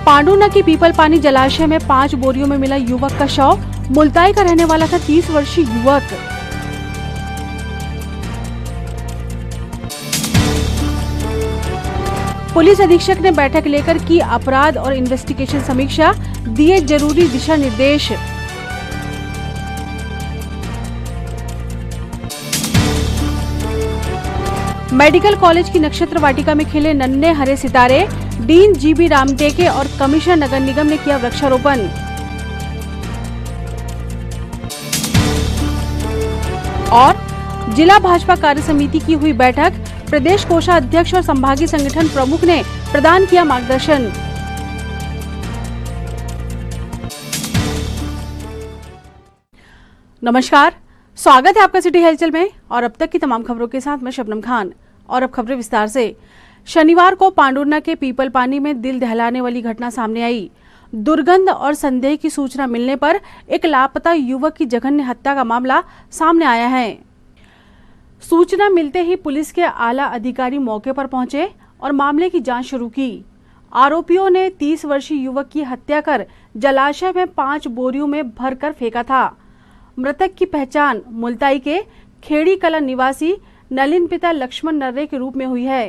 पांडुना की पीपल पानी जलाशय में 5 बोरियों में मिला युवक का शव। मुल्ताई का रहने वाला था 30 वर्षीय युवक। पुलिस अधीक्षक ने बैठक लेकर की अपराध और इन्वेस्टिगेशन समीक्षा, दिए जरूरी दिशा निर्देश। मेडिकल कॉलेज की नक्षत्र वाटिका में खिले नन्हे हरे सितारे। डीन जीबी रामटेके और कमिश्नर नगर निगम ने किया वृक्षारोपण। और जिला भाजपा कार्य समिति की हुई बैठक। प्रदेश कोषाध्यक्ष और संभागीय संगठन प्रमुख ने प्रदान किया मार्गदर्शन। नमस्कार, स्वागत है आपका सिटी हलचल में और अब तक की तमाम खबरों के साथ मैं शबनम खान। और अब खबरें विस्तार से। शनिवार को पांडुना के पीपल पानी में दिल दहलाने वाली घटना सामने आई। दुर्गंध और संदेह की सूचना मिलने पर एक लापता युवक की जघन्य हत्या का मामला सामने आया है। सूचना मिलते ही पुलिस के आला अधिकारी मौके पर पहुंचे और मामले की जांच शुरू की। आरोपियों ने 30 वर्षीय युवक की हत्या कर जलाशय में 5 बोरियों में भरकर फेंका था। मृतक की पहचान मुल्ताई के खेड़ी कला निवासी नलिन पिता लक्ष्मण नर्रे के रूप में हुई है।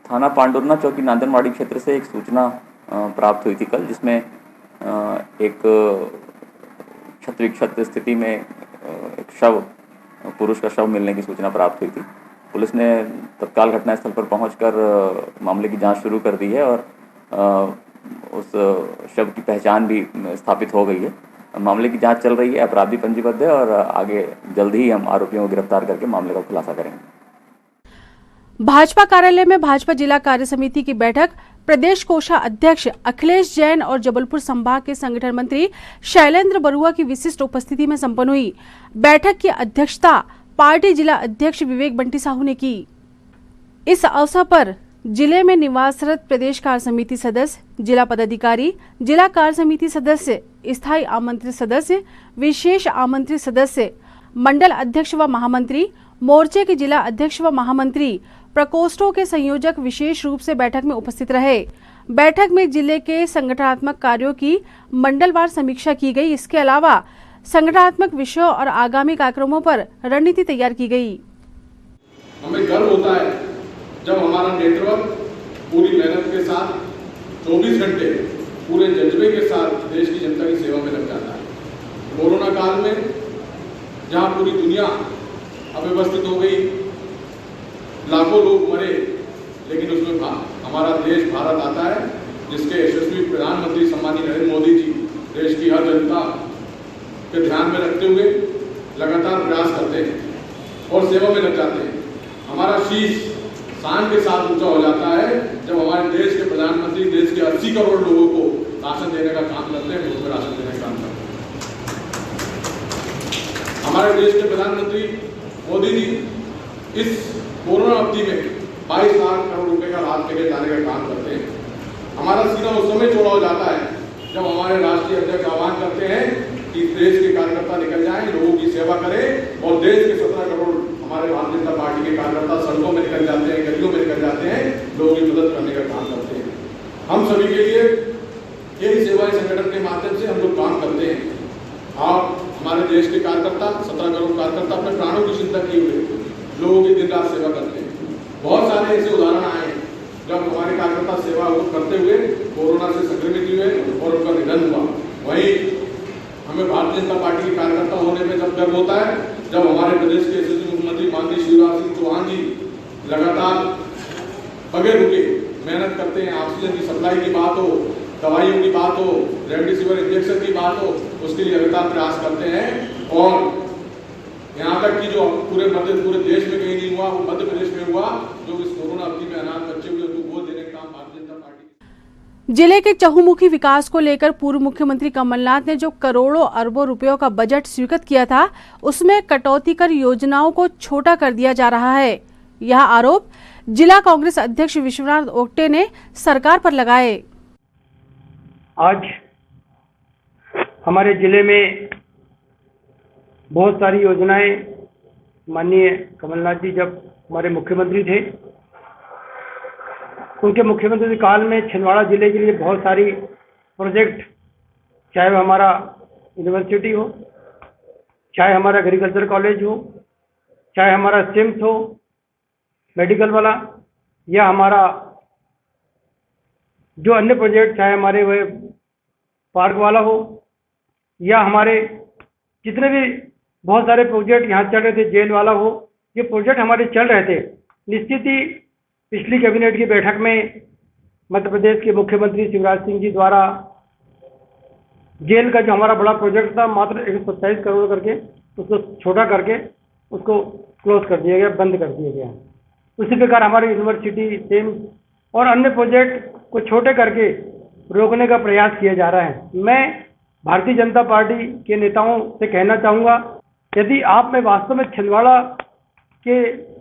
थाना पांडुरना चौकी नांदनवाड़ी क्षेत्र से एक सूचना प्राप्त हुई थी कल, जिसमें एक क्षत स्थिति में एक पुरुष का शव मिलने की सूचना प्राप्त हुई थी। पुलिस ने तत्काल घटनास्थल पर पहुंचकर मामले की जांच शुरू कर दी है और उस शव की पहचान भी स्थापित हो गई है। मामले की जांच चल रही है, अपराधी पंजीबद्ध है और आगे जल्द ही हम आरोपियों को गिरफ्तार करके मामले का खुलासा करेंगे। भाजपा कार्यालय में भाजपा जिला कार्य समिति की बैठक प्रदेश कोषाध्यक्ष अखिलेश जैन और जबलपुर संभाग के संगठन मंत्री शैलेंद्र बरुआ की विशिष्ट उपस्थिति में संपन्न हुई। बैठक की अध्यक्षता पार्टी जिला अध्यक्ष विवेक बंटी साहू ने की। इस अवसर पर जिले में निवासरत प्रदेश कार्य समिति सदस्य, जिला पदाधिकारी, जिला कार्य समिति सदस्य, स्थायी आमंत्रित सदस्य, विशेष आमंत्रित सदस्य, मंडल अध्यक्ष व महामंत्री, मोर्चे के जिला अध्यक्ष व महामंत्री, प्रकोष्ठों के संयोजक विशेष रूप से बैठक में उपस्थित रहे। बैठक में जिले के संगठनात्मक कार्यों की मंडलवार समीक्षा की गई। इसके अलावा संगठनात्मक विषयों और आगामी कार्यक्रमों पर रणनीति तैयार की गई। हमें गर्व होता है जब हमारा नेतृत्व पूरी मेहनत के साथ 24 घंटे पूरे जज्बे के साथ देश की जनता की सेवा में लग जाता है। कोरोना काल में जहां पूरी दुनिया अव्यवस्थित हो गई, लाखों लोग मरे, लेकिन उसमें हमारा देश भारत आता है, जिसके यशस्वी प्रधानमंत्री सम्मानीय नरेंद्र मोदी जी देश की हर जनता के ध्यान में रखते हुए लगातार प्रयास करते हैं और सेवा में लग जाते हैं। हमारा शीश शान के साथ ऊंचा हो जाता है जब हमारे देश के प्रधानमंत्री देश के 80 करोड़ लोगों को राशन देने का काम करते हैं, मुफ्त में राशन देने का काम करते हैं। हमारे देश के प्रधानमंत्री मोदी जी इस कोरोना अवधि में 22 लाख करोड़ रुपए का लाभ लेके जाने का काम करते हैं। हमारा सीना उस समय चौड़ा हो जाता है जब हमारे राष्ट्रीय अध्यक्ष आह्वान करते हैं कि देश के कार्यकर्ता निकल जाएं, लोगों की सेवा करें, और देश के 17 करोड़ हमारे भारतीय जनता पार्टी के कार्यकर्ता सड़कों में निकल जाते हैं, गलियों में निकल जाते हैं, लोगों की मदद करने का काम करते हैं। हम सभी के लिए यही सेवाएं संगठन के माध्यम से हम लोग काम करते हैं। और हमारे देश के कार्यकर्ता 17 करोड़ कार्यकर्ता अपने प्राणों की चिंता किए हुए लोगों की दिन रात सेवा करते हैं। बहुत सारे ऐसे उदाहरण आए हैं जब हमारे कार्यकर्ता सेवा करते हुए कोरोना से संक्रमित हुए और उनका निधन हुआ। वहीं हमें भारतीय जनता पार्टी के कार्यकर्ता होने में जब गर्व होता है जब हमारे प्रदेश के यशस्वी मुख्यमंत्री माननीय शिवराज सिंह चौहान जी लगातार बगैर रुके मेहनत करते हैं। ऑक्सीजन की सप्लाई की बात हो, दवाइयों की बात हो, रेमडेसिविर इंजेक्शन की बात हो, उसके लिए लगातार प्रयास करते हैं। और यहाँ तक कि जो पूरे देश में कहीं नहीं हुआ, वो मध्य प्रदेश में हुआ, जो इस कोरोना अवधि में अनाथ बच्चे हुए उनको गोद देने का काम भारतीय जनता पार्टी। जिले के चहुमुखी विकास को लेकर पूर्व मुख्यमंत्री कमलनाथ ने जो करोड़ों अरबों रुपयों का बजट स्वीकृत किया था, उसमें कटौती कर योजनाओं को छोटा कर दिया जा रहा है। यह आरोप जिला कांग्रेस अध्यक्ष विश्वनाथ ओक्टे ने सरकार पर लगाए। आज हमारे ज़िले में बहुत सारी योजनाएं माननीय कमलनाथ जी जब हमारे मुख्यमंत्री थे, उनके मुख्यमंत्री काल में छिंदवाड़ा जिले के लिए बहुत सारी प्रोजेक्ट, चाहे वो हमारा यूनिवर्सिटी हो, चाहे हमारा एग्रीकल्चर कॉलेज हो, चाहे हमारा सिम्स हो मेडिकल वाला, या हमारा जो अन्य प्रोजेक्ट, चाहे हमारे वह पार्क वाला हो, या हमारे जितने भी बहुत सारे प्रोजेक्ट यहाँ चल रहे थे, जेल वाला हो, ये प्रोजेक्ट हमारे चल रहे थे। निश्चित ही पिछली कैबिनेट की बैठक में मध्य प्रदेश के मुख्यमंत्री शिवराज सिंह जी द्वारा जेल का जो हमारा बड़ा प्रोजेक्ट था, मात्र 127 करोड़ करके उसको छोटा करके उसको क्लोज कर दिया गया, बंद कर दिया गया। उसी प्रकार हमारी यूनिवर्सिटी, सेम और अन्य प्रोजेक्ट को छोटे करके रोकने का प्रयास किया जा रहा है। मैं भारतीय जनता पार्टी के नेताओं से कहना चाहूँगा, यदि आप में वास्तव में छिंदवाड़ा के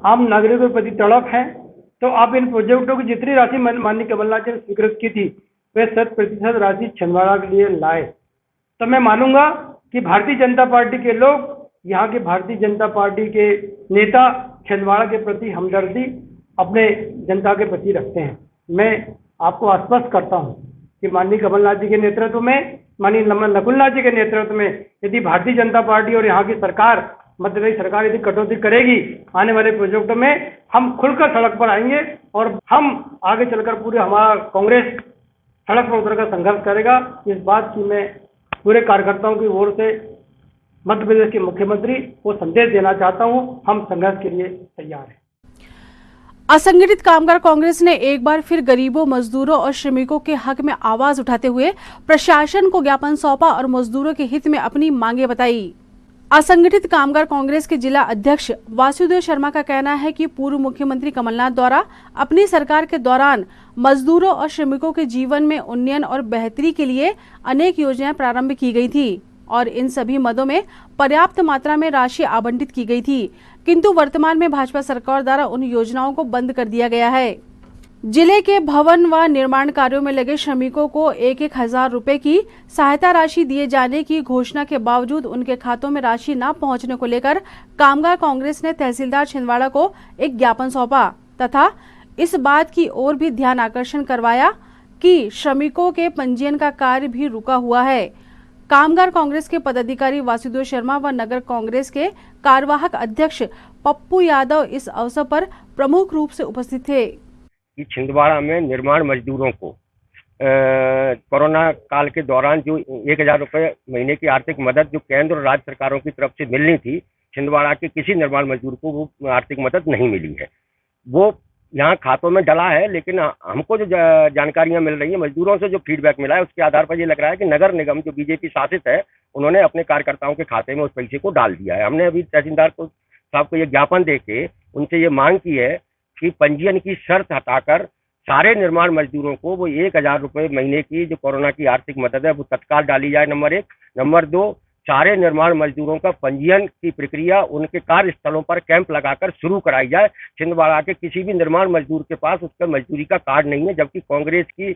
आम नागरिकों के प्रति तड़प है, तो आप इन प्रोजेक्टों की जितनी राशि माननीय कमलनाथ जी ने स्वीकृत की थी, वह 100% राशि छिंदवाड़ा के लिए लाए, तो मैं मानूंगा कि भारतीय जनता पार्टी के लोग, यहाँ के भारतीय जनता पार्टी के नेता छिंदवाड़ा के प्रति हमदर्दी अपने जनता के प्रति रखते हैं। मैं आपको आश्वस्त करता हूँ कि माननीय कमलनाथ जी के नेतृत्व में, माननीय नकुलनाथ जी के नेतृत्व में यदि भारतीय जनता पार्टी और यहाँ की सरकार, मध्य प्रदेश सरकार यदि कटौती करेगी आने वाले प्रोजेक्टों में, हम खुलकर सड़क पर आएंगे और हम आगे चलकर पूरे हमारा कांग्रेस सड़क पर उतरकर संघर्ष करेगा। इस बात की मैं पूरे कार्यकर्ताओं की ओर से मध्य प्रदेश के मुख्यमंत्री को संदेश देना चाहता हूं, हम संघर्ष के लिए तैयार हैं। असंगठित कामगार कांग्रेस ने एक बार फिर गरीबों, मजदूरों और श्रमिकों के हक में आवाज उठाते हुए प्रशासन को ज्ञापन सौंपा और मजदूरों के हित में अपनी मांगे बताई। असंगठित कामगार कांग्रेस के जिला अध्यक्ष वासुदेव शर्मा का कहना है कि पूर्व मुख्यमंत्री कमलनाथ द्वारा अपनी सरकार के दौरान मजदूरों और श्रमिकों के जीवन में उन्नयन और बेहतरी के लिए अनेक योजनाएं प्रारंभ की गई थी और इन सभी मदों में पर्याप्त मात्रा में राशि आवंटित की गई थी, किंतु वर्तमान में भाजपा सरकार द्वारा उन योजनाओं को बंद कर दिया गया है। जिले के भवन व निर्माण कार्यों में लगे श्रमिकों को 1,000 रुपए की सहायता राशि दिए जाने की घोषणा के बावजूद उनके खातों में राशि न पहुंचने को लेकर कामगार कांग्रेस ने तहसीलदार छिंदवाड़ा को एक ज्ञापन सौंपा तथा इस बात की ओर भी ध्यान आकर्षण करवाया कि श्रमिकों के पंजीयन का कार्य भी रुका हुआ है। कामगार कांग्रेस के पदाधिकारी वासुदेव शर्मा व नगर कांग्रेस के कार्यवाहक अध्यक्ष पप्पू यादव इस अवसर पर प्रमुख रूप से उपस्थित थे। कि छिंदवाड़ा में निर्माण मजदूरों को कोरोना काल के दौरान जो 1,000 रुपए महीने की आर्थिक मदद जो केंद्र और राज्य सरकारों की तरफ से मिलनी थी, छिंदवाड़ा के किसी निर्माण मजदूर को वो आर्थिक मदद नहीं मिली है। वो यहाँ खातों में डला है, लेकिन हमको जो जानकारियां मिल रही है, मजदूरों से जो फीडबैक मिला है, उसके आधार पर ये लग रहा है कि नगर निगम जो बीजेपी शासित है, उन्होंने अपने कार्यकर्ताओं के खाते में उस पैसे को डाल दिया है। हमने अभी तहसीलदार साहब को ये ज्ञापन देके उनसे ये मांग की है कि पंजीयन की शर्त हटाकर सारे निर्माण मजदूरों को वो 1,000 रुपए महीने की जो कोरोना की आर्थिक मदद है वो तत्काल डाली जाए, नंबर 1। नंबर 2, सारे निर्माण मजदूरों का पंजीयन की प्रक्रिया उनके कार्यस्थलों पर कैंप लगाकर शुरू कराई जाए। छिंदवाड़ा के किसी भी निर्माण मजदूर के पास उसका मजदूरी का कार्ड नहीं है, जबकि कांग्रेस की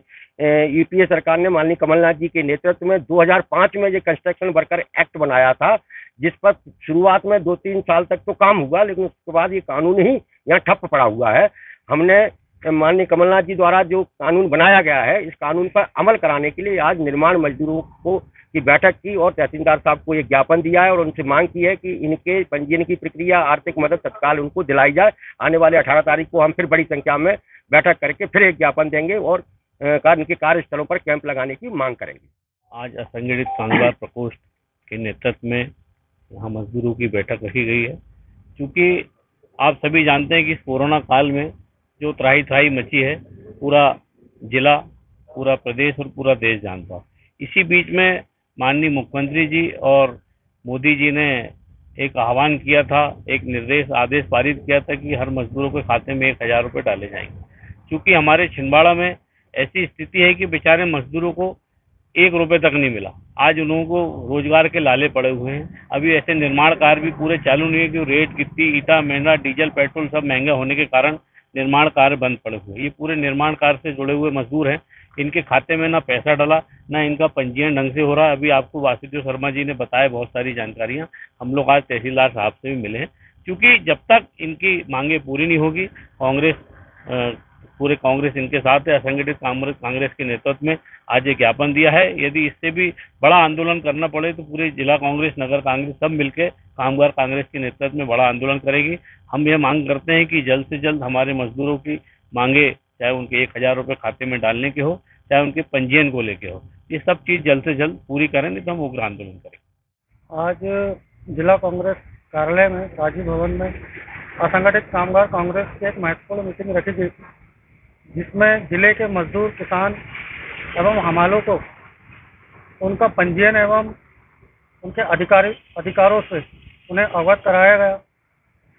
यूपीए सरकार ने माननीय कमलनाथ जी के नेतृत्व में 2005 में ये कंस्ट्रक्शन वर्कर एक्ट बनाया था, जिस पर शुरुआत में 2-3 साल तक तो काम हुआ, लेकिन उसके बाद ये कानून ही यहाँ ठप पड़ा हुआ है। हमने माननीय कमलनाथ जी द्वारा जो कानून बनाया गया है, इस कानून पर अमल कराने के लिए आज निर्माण मजदूरों को की बैठक की और तहसीलदार साहब को एक ज्ञापन दिया है और उनसे मांग की है कि इनके पंजीयन की प्रक्रिया, आर्थिक मदद तत्काल उनको दिलाई जाए। आने वाले 18 तारीख को हम फिर बड़ी संख्या में बैठक करके फिर एक ज्ञापन देंगे और उनके कार्यस्थलों पर कैंप लगाने की मांग करेंगे। आज असंगठित कामगार प्रकोष्ठ के नेतृत्व में यहाँ मजदूरों की बैठक रखी गई है। क्योंकि आप सभी जानते हैं कि इस कोरोना काल में जो त्राही मची है, पूरा जिला, पूरा प्रदेश और पूरा देश जानता। इसी बीच में माननीय मुख्यमंत्री जी और मोदी जी ने एक आह्वान किया था, एक निर्देश आदेश पारित किया था कि हर मजदूरों के खाते में 1,000 रुपये डाले जाएंगे। क्योंकि हमारे छिंदवाड़ा में ऐसी स्थिति है कि बेचारे मजदूरों को 1 रुपये तक नहीं मिला। आज उन लोगों को रोजगार के लाले पड़े हुए हैं। अभी ऐसे निर्माण कार्य भी पूरे चालू नहीं है कि रेट गिट्टी, ईटा महंगा, डीजल पेट्रोल सब महंगा होने के कारण निर्माण कार्य बंद पड़े हुए। ये पूरे निर्माण कार्य से जुड़े हुए मजदूर हैं, इनके खाते में ना पैसा डला, ना इनका पंजीयन ढंग से हो रहा है। अभी आपको वासुदेव शर्मा जी ने बताया बहुत सारी जानकारियां, हम लोग आज तहसीलदार साहब से भी मिले हैं, क्योंकि जब तक इनकी मांगे पूरी नहीं होगी, पूरे कांग्रेस इनके साथ है। असंगठित कांग्रेस के नेतृत्व में आज ये ज्ञापन दिया है। यदि इससे भी बड़ा आंदोलन करना पड़े तो पूरे जिला कांग्रेस, नगर कांग्रेस सब मिलकर कामगार कांग्रेस के नेतृत्व में बड़ा आंदोलन करेगी। हम ये मांग करते हैं कि जल्द से जल्द हमारे मजदूरों की मांगे, चाहे उनके 1000 रुपये खाते में डालने के हो, चाहे उनके पंजीयन को लेके हो, ये सब चीज जल्द से जल्द पूरी करें, नहीं तो हम उग्र आंदोलन करेंगे। आज जिला कांग्रेस कार्यालय में, राजीव भवन में असंगठित कामगार कांग्रेस की एक महत्वपूर्ण मीटिंग रखी गई, जिसमें जिले के मजदूर, किसान एवं हमालों को उनका पंजीयन एवं उनके अधिकारों से उन्हें अवगत कराया गया।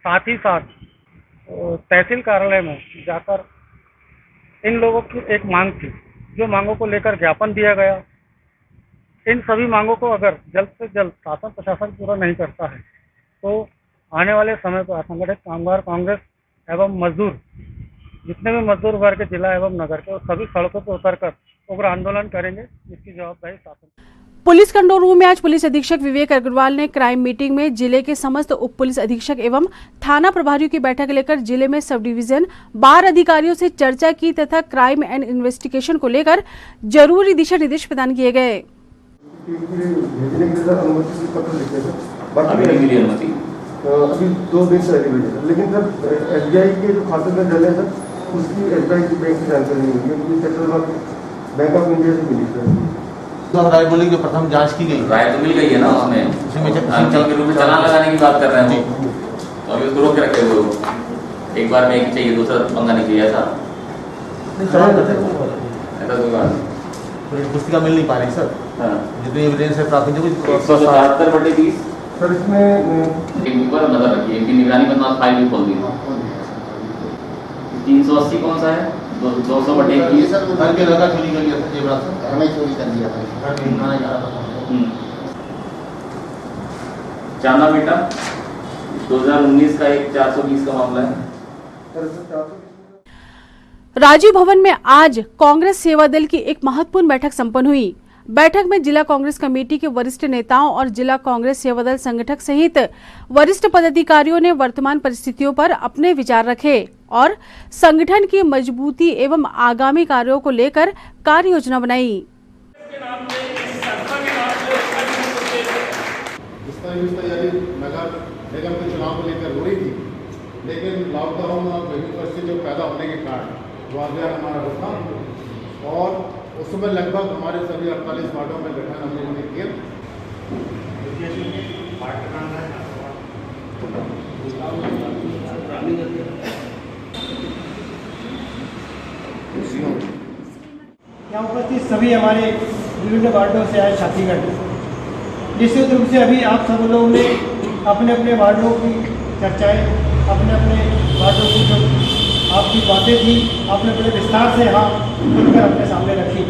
साथ ही साथ तहसील कार्यालय में जाकर इन लोगों की एक मांग थी, जो मांगों को लेकर ज्ञापन दिया गया। इन सभी मांगों को अगर जल्द से जल्द शासन प्रशासन पूरा नहीं करता है तो आने वाले समय पर असंगठित कामगार कांग्रेस एवं मजदूर, जितने भी मजदूर वर्ग जिला एवं नगर के, सभी सड़कों पर उतरकर उग्र आंदोलन करेंगे, जिसकी जवाबदारी शासन। पुलिस कंट्रोल रूम में आज पुलिस अधीक्षक विवेक अग्रवाल ने क्राइम मीटिंग में जिले के समस्त उप पुलिस अधीक्षक एवं थाना प्रभारियों की बैठक लेकर जिले में सब डिवीजन बार अधिकारियों से चर्चा की तथा क्राइम एंड इन्वेस्टिगेशन को लेकर जरूरी दिशा निर्देश प्रदान किए गए। अभी 2 दिन से लेकिन सर एसबीआई के जो खाते में डले सर, उसकी एसबीआई की बैंक की जानकारी नहीं होगी, सेंट्रल बैंक ऑफ इंडिया से मिली सर। तो हम रायबरेली की प्रथम जांच की गई, राय तो मिल गई है ना उसमें, अंचल के रूप में चालान लगाने की बात कर रहे हैं वो, तो अभी उसको रोक के रखे हुए हो। एक बार में एक चाहिए, दूसरा पंगा नहीं चाहिए, ऐसा चालान करते हैं ऐसा कोई बात पुस्तिका मिल नहीं पा रही सर। जितनी एविडेंस है प्राप्त 177/20 सर। इसमें इनकी पर नजर रखिए, इनकी निगरानी में फाइल भी खोल दी। 380 कौन सा है? 200/21 घर के लगा चोरी कर लिया था, जेवरात हमें चोरी कर लिया था। चांदा बेटा 2019 का एक 420 का मामला है। राजीव भवन में आज कांग्रेस सेवा दल की एक महत्वपूर्ण बैठक संपन्न हुई। बैठक में जिला कांग्रेस कमेटी के वरिष्ठ नेताओं और जिला कांग्रेस सेवा दल संगठक सहित वरिष्ठ पदाधिकारियों ने वर्तमान परिस्थितियों पर अपने विचार रखे और संगठन की मजबूती एवं आगामी कार्यों को लेकर कार्य योजना बनाई। तैयारी नगर निगम के चुनाव को लेकर हो रही थी, लेकिन लॉकडाउन और विभिन्न परिस्थितियों पैदा होने के कारण वो अभियान हमारा रुका और उस समय लगभग हमारे सभी 48 वार्डों में गठन हम लोगों ने किया। यहाँ उपस्थित सभी हमारे विभिन्न वार्डों से आए साथीगण, निश्चित रूप से अभी आप सब लोगों ने अपने अपने वार्डों की चर्चाएं, अपने अपने वार्डों की जो आपकी बातें थी, आपने बड़े विस्तार से यहाँ खुलकर अपने सामने रखी।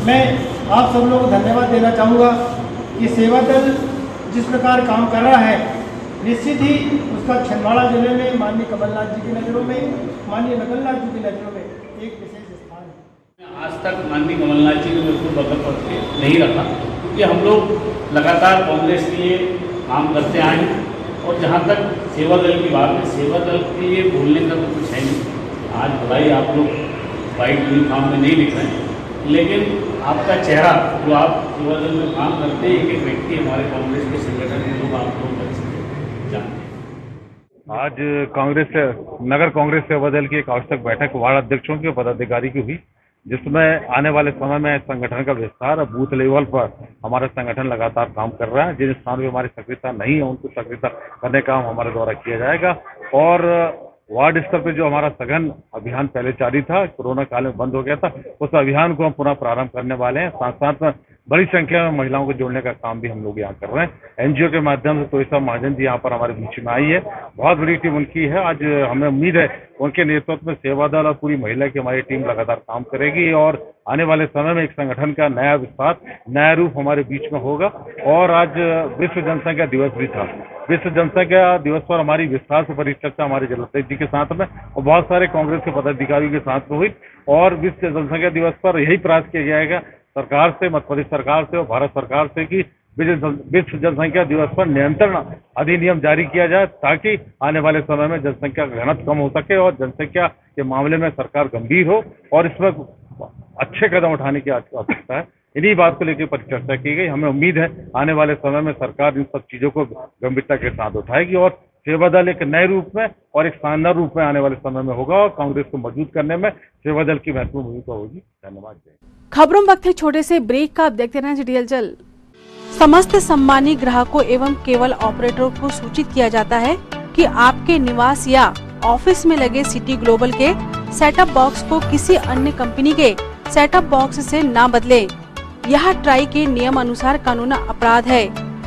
मैं आप सब लोगों को धन्यवाद देना चाहूँगा कि सेवा दल जिस प्रकार काम कर रहा है, निश्चित ही उसका छिंदवाड़ा जिले में माननीय कमलनाथ जी की नज़रों में, माननीय नकलनाथ जी की नज़रों में एक विशेष स्थान है। आज तक माननीय कमलनाथ जी ने बिल्कुल बगल पड़ के नहीं रखा, क्योंकि हम लोग लगातार कांग्रेस के लिए काम करते आए हैं और जहाँ तक सेवा दल की बात है, सेवा दल के लिए बोलने का तो कुछ है नहीं। आज भलाई आप लोग वाइट यूनिफॉर्म में नहीं दिख रहे हैं, लेकिन आपका चेहरा जो आप सेवा दल में काम करते हैं, एक व्यक्ति हमारे कांग्रेस के संगठन के लोग आप लोग जानते हैं। आज कांग्रेस नगर कांग्रेस सेवा दल की एक आवश्यक बैठक वार्ड अध्यक्षों की पदाधिकारी की हुई, जिसमें आने वाले समय में संगठन का विस्तार और बूथ लेवल पर हमारा संगठन लगातार काम कर रहा है। जिन स्थानों पर हमारी सक्रियता नहीं है उनको सक्रियता करने का काम हमारे द्वारा किया जाएगा और वार्ड स्तर पे जो हमारा सघन अभियान पहले जारी था, कोरोना काल में बंद हो गया था, उस अभियान को हम पुनः प्रारंभ करने वाले हैं। साथ साथ में बड़ी संख्या में महिलाओं को जोड़ने का काम भी हम लोग यहाँ कर रहे हैं। एनजीओ के माध्यम से तोयसा महाजन जी यहाँ पर हमारे बीच में आई है, बहुत बड़ी टीम उनकी है। आज हमें उम्मीद है उनके नेतृत्व में सेवा दल और पूरी महिला की हमारी टीम लगातार काम करेगी और आने वाले समय में एक संगठन का नया विस्तार, नया रूप हमारे बीच में होगा। और आज विश्व जनसंख्या दिवस भी था। विश्व जनसंख्या दिवस पर हमारी विस्तार से परिचर्चा हमारे जलसेठ जी के साथ में और बहुत सारे कांग्रेस के पदाधिकारियों के साथ में हुई और विश्व जनसंख्या दिवस पर यही प्रयास किया जाएगा सरकार से, मध्य प्रदेश सरकार से और भारत सरकार से कि विश्व जनसंख्या दिवस पर नियंत्रण अधिनियम जारी किया जाए, ताकि आने वाले समय में जनसंख्या का घनत्व कम हो सके और जनसंख्या के मामले में सरकार गंभीर हो और इसमें अच्छे कदम उठाने की आवश्यकता है। इन्हीं बात को लेकर परिचर्चा की गई। हमें उम्मीद है आने वाले समय में सरकार इन सब चीजों को गंभीरता के साथ उठाएगी और सेवा दल एक नए रूप में और एक शानदार रूप में आने वाले समय में होगा और कांग्रेस को मजबूत करने में सेवा दल की महत्वपूर्ण भूमिका होगी। धन्यवाद। खबरों में वक्त है छोटे से ब्रेक का। आप देखते रहें सिटी हलचल। समस्त सम्मानित ग्राहकों एवं केबल ऑपरेटरों को सूचित किया जाता है कि आपके निवास या ऑफिस में लगे सिटी ग्लोबल के सेटअप बॉक्स को किसी अन्य कंपनी के सेटअप बॉक्स से ना बदलें। यह ट्राई के नियम अनुसार कानूनी अपराध है।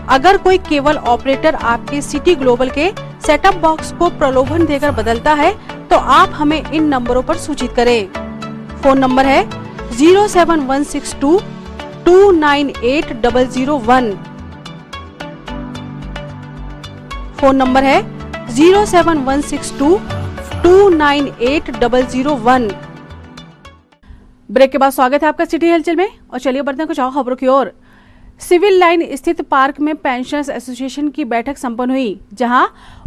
अगर कोई केबल ऑपरेटर आपके सिटी ग्लोबल के सेटअप बॉक्स को प्रलोभन देकर बदलता है तो आप हमें इन नंबरों पर सूचित करें। फोन नंबर है 07162 298 001। फोन नंबर है 07162 298 001। ब्रेक के बाद स्वागत है आपका सिटी हलचल में और चलिए बढ़ते हैं कुछ और खबरों की ओर। सिविल लाइन स्थित पार्क में पेंशनर्स एसोसिएशन की बैठक संपन्न हुई, जहां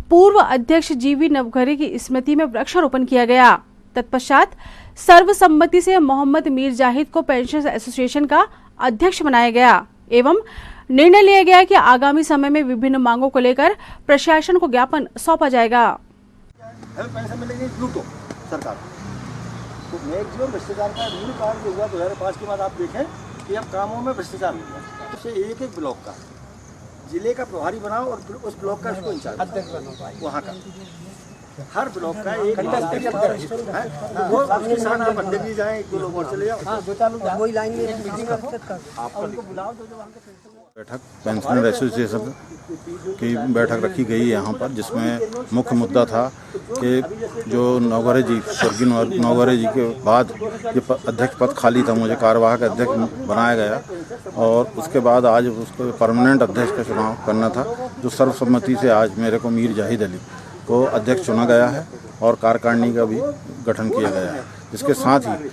पूर्व अध्यक्ष जीवी नवघरे की स्मृति में वृक्षारोपण किया गया। तत्पश्चात सर्वसम्मति से मोहम्मद मीर जाहिद को पेंशनर्स एसोसिएशन का अध्यक्ष बनाया गया एवं निर्णय लिया गया कि आगामी समय में विभिन्न मांगों को लेकर प्रशासन को ज्ञापन सौंपा जाएगा। पैसे मिलेंगे लूटो सरकार तो मैक्सिमम भ्रष्टाचार का मूल कारण जो हुआ 2005 के बाद आप देखें कि अब कामों में भ्रष्टाचार हो गया। तो एक एक ब्लॉक का जिले का प्रभारी बनाओ और उस ब्लॉक का उसको इंचार्ज वहाँ का हर ब्लॉक का एक वो उसके साथ आप अड्डे भी जाएं, 1-2 लोग और चले जाओ, वही लाइन में मीटिंग आप उनको बुलाओ। बैठक पेंशनर एसोसिएशन की बैठक रखी गई यहाँ पर, जिसमें मुख्य मुद्दा था कि जो नवघरे जी स्वर्गीय नवघरे जी के बाद ये अध्यक्ष पद खाली था, मुझे कार्यवाहक अध्यक्ष बनाया गया और उसके बाद आज उसको परमानेंट अध्यक्ष का चुनाव करना था, जो सर्वसम्मति से आज मेरे को मीर जाहिद अली को अध्यक्ष चुना गया है और कार्यकारिणी का भी गठन किया गया है। इसके साथ ही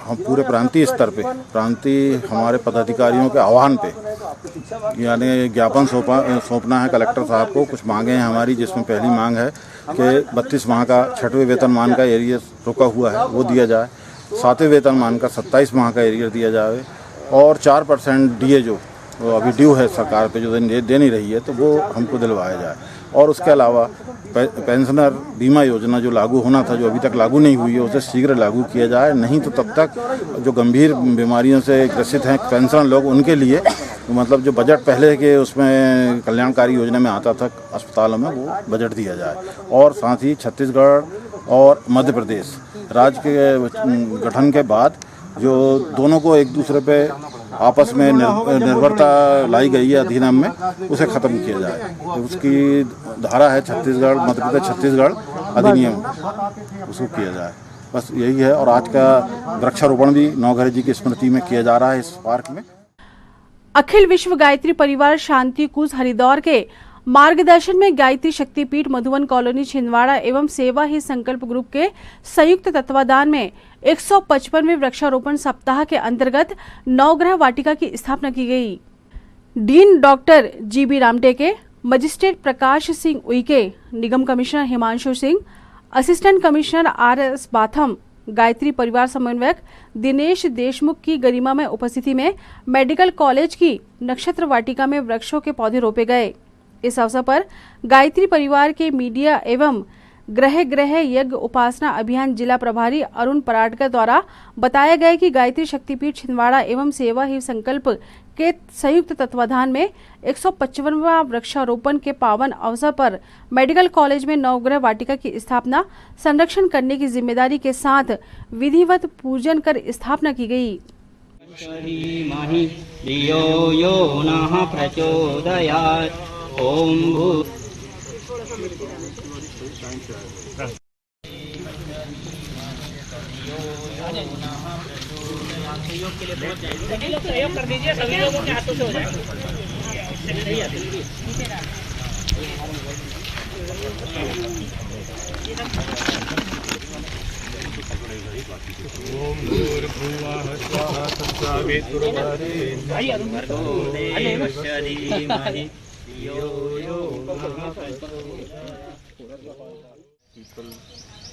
हम पूरे प्रांतीय स्तर पे हमारे पदाधिकारियों के आह्वान पे यानी ज्ञापन सौंपना है कलेक्टर साहब को। कुछ मांगे हैं हमारी, जिसमें पहली मांग है कि 32 माह का 6वें वेतनमान का एरियर रुका हुआ है वो दिया जाए, 7वें वेतनमान का 27 माह का एरियर दिया जाए और 4% डीए जो अभी ड्यू है सरकार पे जो दे नहीं रही है तो वो हमको दिलवाया जाए। और उसके अलावा पेंशनर बीमा योजना जो लागू होना था, जो अभी तक लागू नहीं हुई है, उसे शीघ्र लागू किया जाए। नहीं तो तब तक जो गंभीर बीमारियों से ग्रसित हैं पेंशन लोग, उनके लिए मतलब जो बजट पहले के उसमें कल्याणकारी योजना में आता था अस्पतालों में, वो बजट दिया जाए। और साथ ही छत्तीसगढ़ और मध्य प्रदेश राज्य के गठन के बाद जो दोनों को एक दूसरे पे आपस में निर्भरता लाई गई है अधिनियम में, उसे खत्म किया जाए। तो उसकी धारा है छत्तीसगढ़ मध्य प्रदेश छत्तीसगढ़ अधिनियम, उसको किया जाए। बस यही है। और आज का वृक्षारोपण भी नवघरे जी की स्मृति में किया जा रहा है इस पार्क में। अखिल विश्व गायत्री परिवार शांति कूच हरिद्वार के मार्गदर्शन में गायत्री शक्तिपीठ मधुबन कॉलोनी छिंदवाड़ा एवं सेवा ही संकल्प ग्रुप के संयुक्त तत्वाधान में 155वें वृक्षारोपण सप्ताह के अंतर्गत नवग्रह वाटिका की स्थापना की गई। Dean doctor GB Ramteke, magistrate Prakash Singh Uike, निगम commissioner Himanshu Singh, assistant commissioner RS Batham, Gayatri Parivar समन्वयक दिनेश देशमुख की गरिमा में उपस्थिति में मेडिकल कॉलेज की नक्षत्र वाटिका में वृक्षों के पौधे रोपे गए। इस अवसर पर गायत्री परिवार के मीडिया एवं ग्रह ग्रह यज्ञ उपासना अभियान जिला प्रभारी अरुण पराडकर द्वारा बताया गया कि गायत्री शक्तिपीठ छिंदवाड़ा एवं सेवा ही संकल्प के संयुक्त तत्वाधान में 155वां वृक्षारोपण के पावन अवसर पर मेडिकल कॉलेज में नवग्रह वाटिका की स्थापना संरक्षण करने की जिम्मेदारी के साथ विधिवत पूजन कर स्थापना की गई। ओम भू सहयोग कर दीजिए, सभी लोगों के हाथों से हो जाएगा।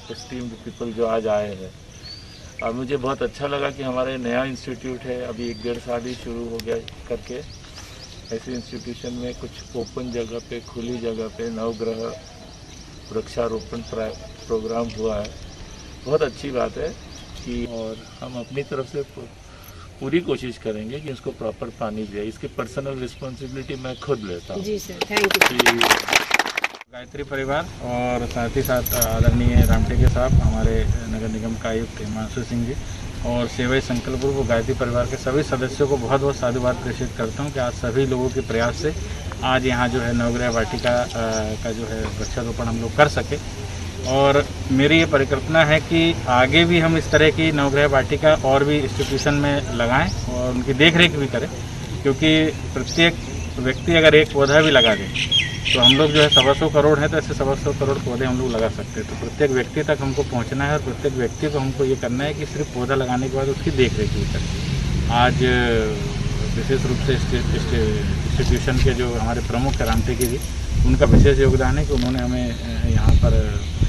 एस्टीम्ड पीपल जो आज आए हैं, और मुझे बहुत अच्छा लगा कि हमारे नया इंस्टीट्यूट है, अभी 1-1.5 साल ही शुरू हो गया करके। ऐसे इंस्टीट्यूशन में कुछ ओपन जगह पे, खुली जगह पे नवग्रह वृक्षारोपण प्रोग्राम हुआ है। बहुत अच्छी बात है कि, और हम अपनी तरफ से पूरी कोशिश करेंगे कि उसको प्रॉपर पानी दिया। इसकी पर्सनल रिस्पॉन्सिबिलिटी मैं खुद लेता हूँ। जी सर, थैंक यू। गायत्री परिवार और साथ ही साथ आदरणीय रामटेके साहब, हमारे नगर निगम का आयुक्त हिमांशु सिंह जी और सेवाई संकल्प ग्रुप और गायत्री परिवार के सभी सदस्यों को बहुत बहुत साधुवाद प्रेषित करता हूं कि आज सभी लोगों के प्रयास से आज यहां जो है नवग्रह वाटिका का जो है वृक्षारोपण हम लोग कर सके। और मेरी ये परिकल्पना है कि आगे भी हम इस तरह की नवग्रह वाटिका और भी इंस्टीट्यूशन में लगाएं और उनकी देखरेख भी करें, क्योंकि प्रत्येक व्यक्ति अगर एक पौधा भी लगा दे तो हम लोग जो है 125 करोड़ है, तो ऐसे 125 करोड़ पौधे हम लोग लगा सकते हैं। तो प्रत्येक व्यक्ति तक हमको पहुंचना है और प्रत्येक व्यक्ति को हमको ये करना है कि सिर्फ पौधा लगाने के बाद उसकी देख रेख भी करें। आज विशेष रूप से इंस्टीट्यूशन के जो हमारे प्रमुख है रामटेके जी, उनका विशेष योगदान है कि उन्होंने हमें यहाँ पर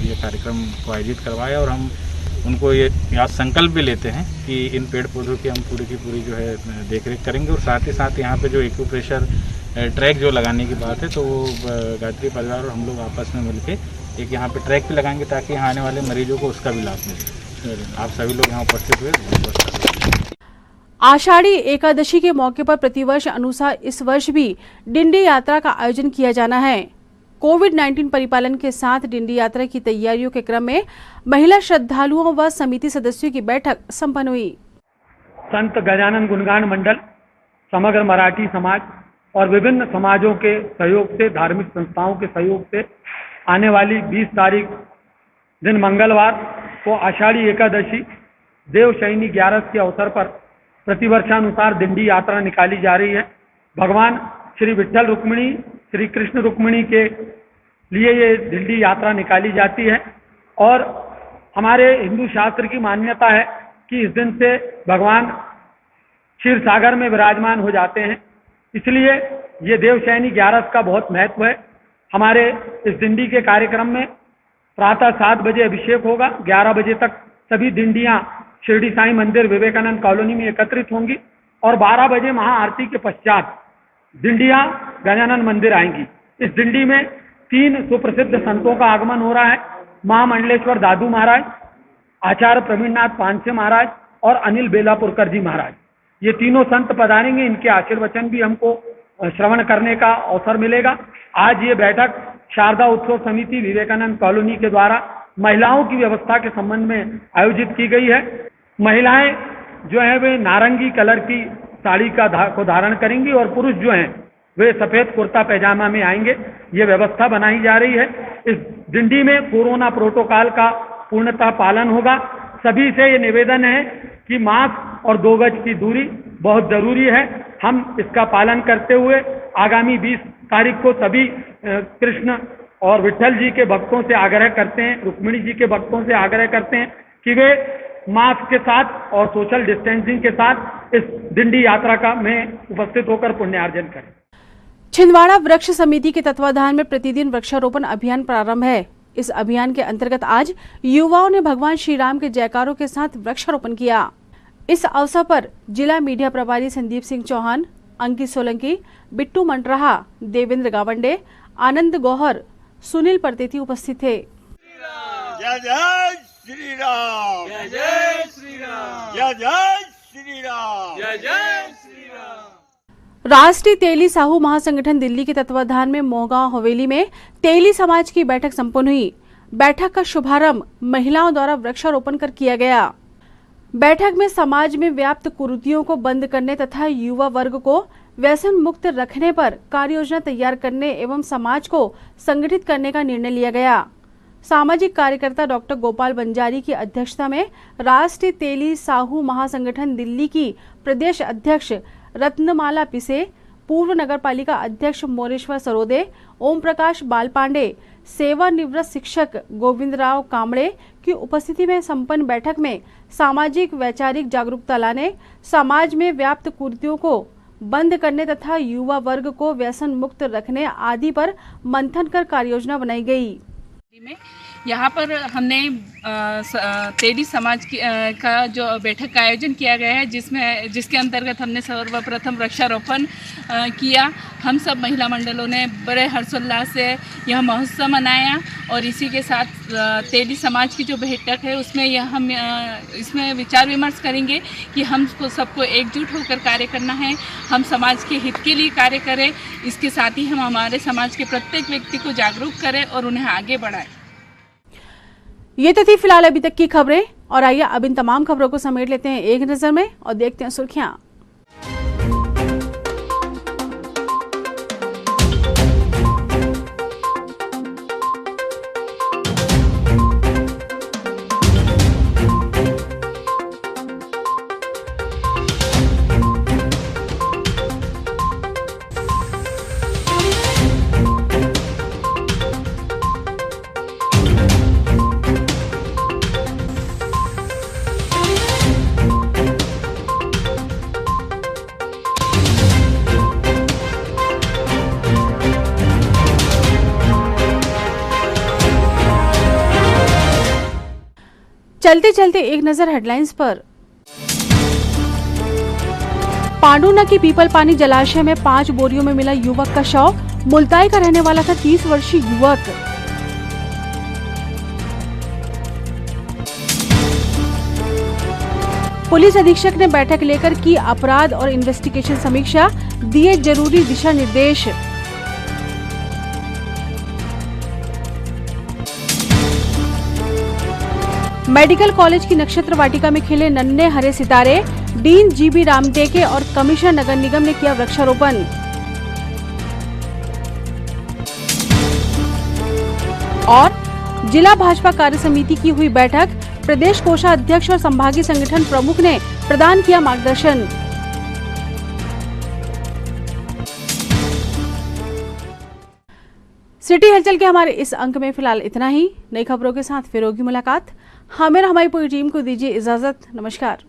ये कार्यक्रम को आयोजित करवाया और हम उनको ये आज संकल्प भी लेते हैं कि इन पेड़ पौधों की हम पूरी की पूरी जो है देखरेख करेंगे। और साथ ही साथ यहाँ पे जो एक्यूप्रेशर ट्रैक जो लगाने की बात है, तो वो गायत्री परिवार और हम लोग आपस में मिलके एक यहाँ पे ट्रैक भी लगाएंगे ताकि यहाँ आने वाले मरीजों को उसका भी लाभ मिले। आप सभी लोग यहाँ उपस्थित हुए, बहुत बहुत। आषाढ़ी एकादशी के मौके पर प्रतिवर्ष अनुसार इस वर्ष भी डिंडी यात्रा का आयोजन किया जाना है। कोविड-19 परिपालन के साथ डिंडी यात्रा की तैयारियों के क्रम में महिला श्रद्धालुओं व समिति सदस्यों की बैठक संपन्न हुई। संत गजानन गुणगान मंडल, समग्र मराठी समाज और विभिन्न समाजों के सहयोग से, धार्मिक संस्थाओं के सहयोग से आने वाली 20 तारीख दिन मंगलवार को आषाढ़ी एकादशी देवशयनी 11 के अवसर पर प्रतिवर्षानुसार डिंडी यात्रा निकाली जा रही है। भगवान श्री विठ्ठल रुक्मिणी, श्री कृष्ण रुक्मिणी के लिए ये डिंडी यात्रा निकाली जाती है और हमारे हिंदू शास्त्र की मान्यता है कि इस दिन से भगवान क्षीर सागर में विराजमान हो जाते हैं, इसलिए ये देवशयनी 11 का बहुत महत्व है। हमारे इस डिंडी के कार्यक्रम में प्रातः 7 बजे अभिषेक होगा, 11 बजे तक सभी डिंडियां शिरडी साईं मंदिर विवेकानंद कॉलोनी में एकत्रित होंगी और 12 बजे महाआरती के पश्चात डिंडियां गजानन मंदिर आएंगी। इस डिंडी में 3 सुप्रसिद्ध संतों का आगमन हो रहा है, महामंडलेश्वर दादू महाराज, आचार्य प्रवीणनाथ पानसे महाराज और अनिल बेलापुरकर जी महाराज। ये तीनों संत पधारेंगे, इनके आशीर्वचन भी हमको श्रवण करने का अवसर मिलेगा। आज ये बैठक शारदा उत्सव समिति विवेकानंद कॉलोनी के द्वारा महिलाओं की व्यवस्था के संबंध में आयोजित की गई है। महिलाएं जो है वे नारंगी कलर की साड़ी को धारण करेंगी और पुरुष जो हैं वे सफेद कुर्ता पैजामा में आएंगे। ये व्यवस्था बनाई जा रही है। इस डिंडी में कोरोना प्रोटोकॉल का पूर्णतः पालन होगा। सभी से ये निवेदन है कि मास्क और 2 गज की दूरी बहुत जरूरी है। हम इसका पालन करते हुए आगामी 20 तारीख को सभी कृष्ण और विठ्ठल जी के भक्तों से आग्रह करते हैं, रुक्मिणी जी के भक्तों से आग्रह करते हैं कि वे मास्क के साथ और सोशल डिस्टेंसिंग के साथ इस डिंडी यात्रा का में उपस्थित होकर पुण्यार्जन करें। छिंदवाड़ा वृक्ष समिति के तत्वाधान में प्रतिदिन वृक्षारोपण अभियान प्रारंभ है। इस अभियान के अंतर्गत आज युवाओं ने भगवान श्री राम के जयकारों के साथ वृक्षारोपण किया। इस अवसर पर जिला मीडिया प्रभारी संदीप सिंह चौहान, अंकित सोलंकी, बिट्टू मंटराहा, देवेंद्र गावंडे, आनंद गौहर, सुनील परतेती उपस्थित थे। जय जय श्री राम, जय जय श्री राम, जय जय श्री राम, जय जय श्री राम। राष्ट्रीय तेली साहू महासंगठन दिल्ली के तत्वाधान में मोहगांव हवेली में तेली समाज की बैठक संपन्न हुई। बैठक का शुभारंभ महिलाओं द्वारा वृक्षारोपण कर किया गया। बैठक में समाज में व्याप्त कुरीतियों को बंद करने तथा युवा वर्ग को व्यसन मुक्त रखने पर कार्य योजना तैयार करने एवं समाज को संगठित करने का निर्णय लिया गया। सामाजिक कार्यकर्ता डॉक्टर गोपाल बंजारी की अध्यक्षता में राष्ट्रीय तेली साहू महासंगठन दिल्ली की प्रदेश अध्यक्ष रत्नमाला पिसे, पूर्व नगरपालिका अध्यक्ष मोरेश्वर सरोदे, ओम प्रकाश बालपांडे, सेवानिवृत्त शिक्षक गोविंदराव कामड़े की उपस्थिति में संपन्न बैठक में सामाजिक वैचारिक जागरूकता लाने, समाज में व्याप्त कुरीतियों को बंद करने तथा युवा वर्ग को व्यसन मुक्त रखने आदि पर मंथन कर कार्ययोजना बनाई गई। यहाँ पर हमने तेली समाज का जो बैठक का आयोजन किया गया है, जिसके अंतर्गत हमने सर्वप्रथम वृक्षारोपण किया। हम सब महिला मंडलों ने बड़े हर्षोल्लास से यह महोत्सव मनाया और इसी के साथ तेली समाज की जो बैठक है उसमें हम इसमें विचार विमर्श करेंगे कि हमको सबको एकजुट होकर कार्य करना है, हम समाज के हित के लिए कार्य करें। इसके साथ ही हम हमारे समाज के प्रत्येक व्यक्ति को जागरूक करें और उन्हें आगे बढ़ाएं। ये तो थी फिलहाल अभी तक की खबरें और आइए अब इन तमाम खबरों को समेट लेते हैं एक नजर में और देखते हैं सुर्खियां। चलते चलते एक नजर हेडलाइंस पर। पांडुना की पीपल पानी जलाशय में 5 बोरियों में मिला युवक का शव। मुल्ताई का रहने वाला था 30 वर्षीय युवक। पुलिस अधीक्षक ने बैठक लेकर की अपराध और इन्वेस्टिगेशन समीक्षा, दिए जरूरी दिशा निर्देश। मेडिकल कॉलेज की नक्षत्र वाटिका में खिले नन्हे हरे सितारे। डीन जीबी रामटेके और कमिश्नर नगर निगम ने किया वृक्षारोपण। और जिला भाजपा कार्य समिति की हुई बैठक, प्रदेश कोषाध्यक्ष और संभागीय संगठन प्रमुख ने प्रदान किया मार्गदर्शन। सिटी हलचल के हमारे इस अंक में फिलहाल इतना ही। नई खबरों के साथ फिर होगी मुलाकात। हमें और हमारी पूरी टीम को दीजिए इजाजत। नमस्कार।